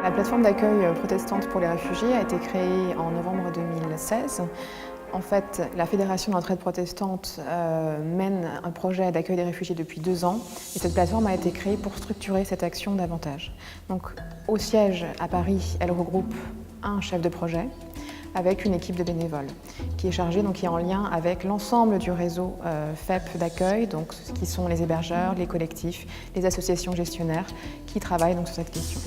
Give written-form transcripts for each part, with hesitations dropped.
La plateforme d'accueil protestante pour les réfugiés a été créée en novembre 2016. En fait, la Fédération d'entraide protestante mène un projet d'accueil des réfugiés depuis 2 ans et cette plateforme a été créée pour structurer cette action davantage. Donc, au siège à Paris, elle regroupe un chef de projet avec une équipe de bénévoles qui est chargée, qui est en lien avec l'ensemble du réseau FEP d'accueil, donc qui sont les hébergeurs, les collectifs, les associations gestionnaires qui travaillent sur cette question.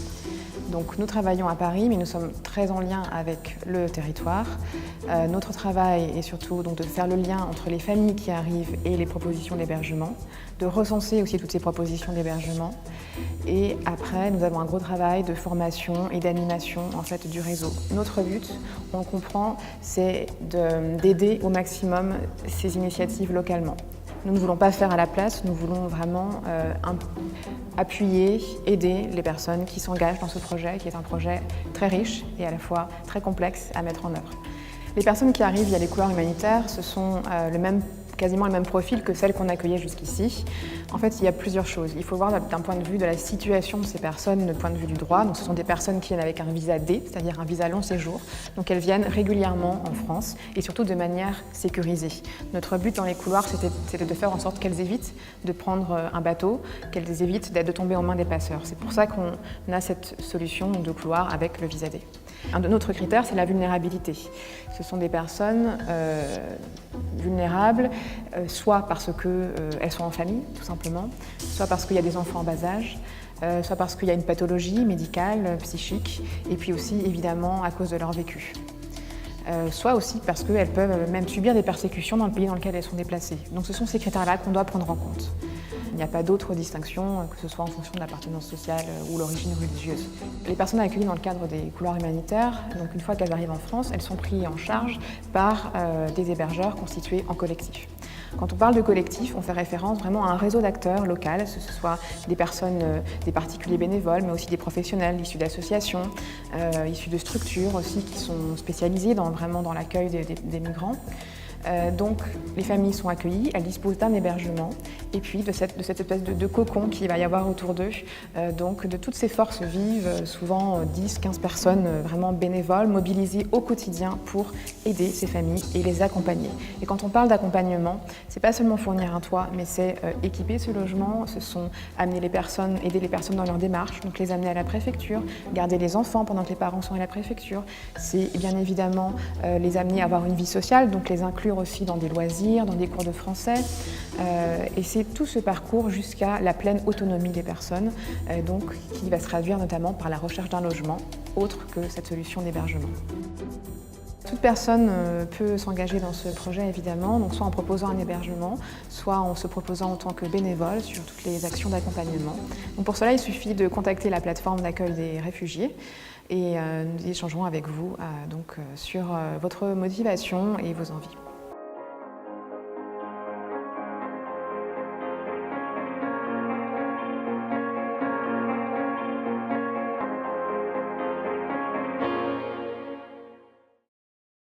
Donc nous travaillons à Paris, mais nous sommes très en lien avec le territoire. Notre travail est surtout de faire le lien entre les familles qui arrivent et les propositions d'hébergement, de recenser aussi toutes ces propositions d'hébergement. Et après, nous avons un gros travail de formation et d'animation du réseau. Notre but, on le comprend, c'est d'aider au maximum ces initiatives localement. Nous ne voulons pas faire à la place, nous voulons vraiment appuyer, aider les personnes qui s'engagent dans ce projet, qui est un projet très riche et à la fois très complexe à mettre en œuvre. Les personnes qui arrivent via les couloirs humanitaires, ce sont quasiment le même profil que celles qu'on accueillait jusqu'ici. En fait, il y a plusieurs choses. Il faut voir d'un point de vue de la situation de ces personnes, du point de vue du droit. Donc, ce sont des personnes qui viennent avec un visa D, c'est-à-dire un visa long séjour. Donc, elles viennent régulièrement en France et surtout de manière sécurisée. Notre but dans les couloirs, c'était de faire en sorte qu'elles évitent de prendre un bateau, qu'elles évitent de tomber aux mains des passeurs. C'est pour ça qu'on a cette solution de couloir avec le visa D. Un de notre critère, c'est la vulnérabilité. Ce sont des personnes vulnérables, soit parce qu'elles sont en famille, tout simplement, soit parce qu'il y a des enfants en bas âge, soit parce qu'il y a une pathologie médicale, psychique, et puis aussi, évidemment, à cause de leur vécu. Soit aussi parce qu'elles peuvent même subir des persécutions dans le pays dans lequel elles sont déplacées. Donc ce sont ces critères-là qu'on doit prendre en compte. Il n'y a pas d'autre distinction, que ce soit en fonction de l'appartenance sociale ou l'origine religieuse. Les personnes accueillies dans le cadre des couloirs humanitaires, donc une fois qu'elles arrivent en France, elles sont prises en charge par des hébergeurs constitués en collectif. Quand on parle de collectif, on fait référence vraiment à un réseau d'acteurs local, que ce soit des personnes, des particuliers bénévoles, mais aussi des professionnels issus d'associations, issus de structures aussi qui sont spécialisées vraiment dans l'accueil des migrants. Donc les familles sont accueillies, elles disposent d'un hébergement et puis de cette espèce de cocon qu'il va y avoir autour d'eux, donc de toutes ces forces vives, souvent 10-15 personnes vraiment bénévoles, mobilisées au quotidien pour aider ces familles et les accompagner. Et quand on parle d'accompagnement, c'est pas seulement fournir un toit, mais c'est équiper ce logement, ce sont aider les personnes dans leur démarche, donc les amener à la préfecture, garder les enfants pendant que les parents sont à la préfecture, c'est bien évidemment les amener à avoir une vie sociale, donc les inclure aussi dans des loisirs, dans des cours de français. Et c'est tout ce parcours jusqu'à la pleine autonomie des personnes, qui va se traduire notamment par la recherche d'un logement, autre que cette solution d'hébergement. Toute personne peut s'engager dans ce projet évidemment, donc soit en proposant un hébergement, soit en se proposant en tant que bénévole sur toutes les actions d'accompagnement. Donc pour cela, il suffit de contacter la plateforme d'accueil des réfugiés et nous échangerons avec vous sur votre motivation et vos envies.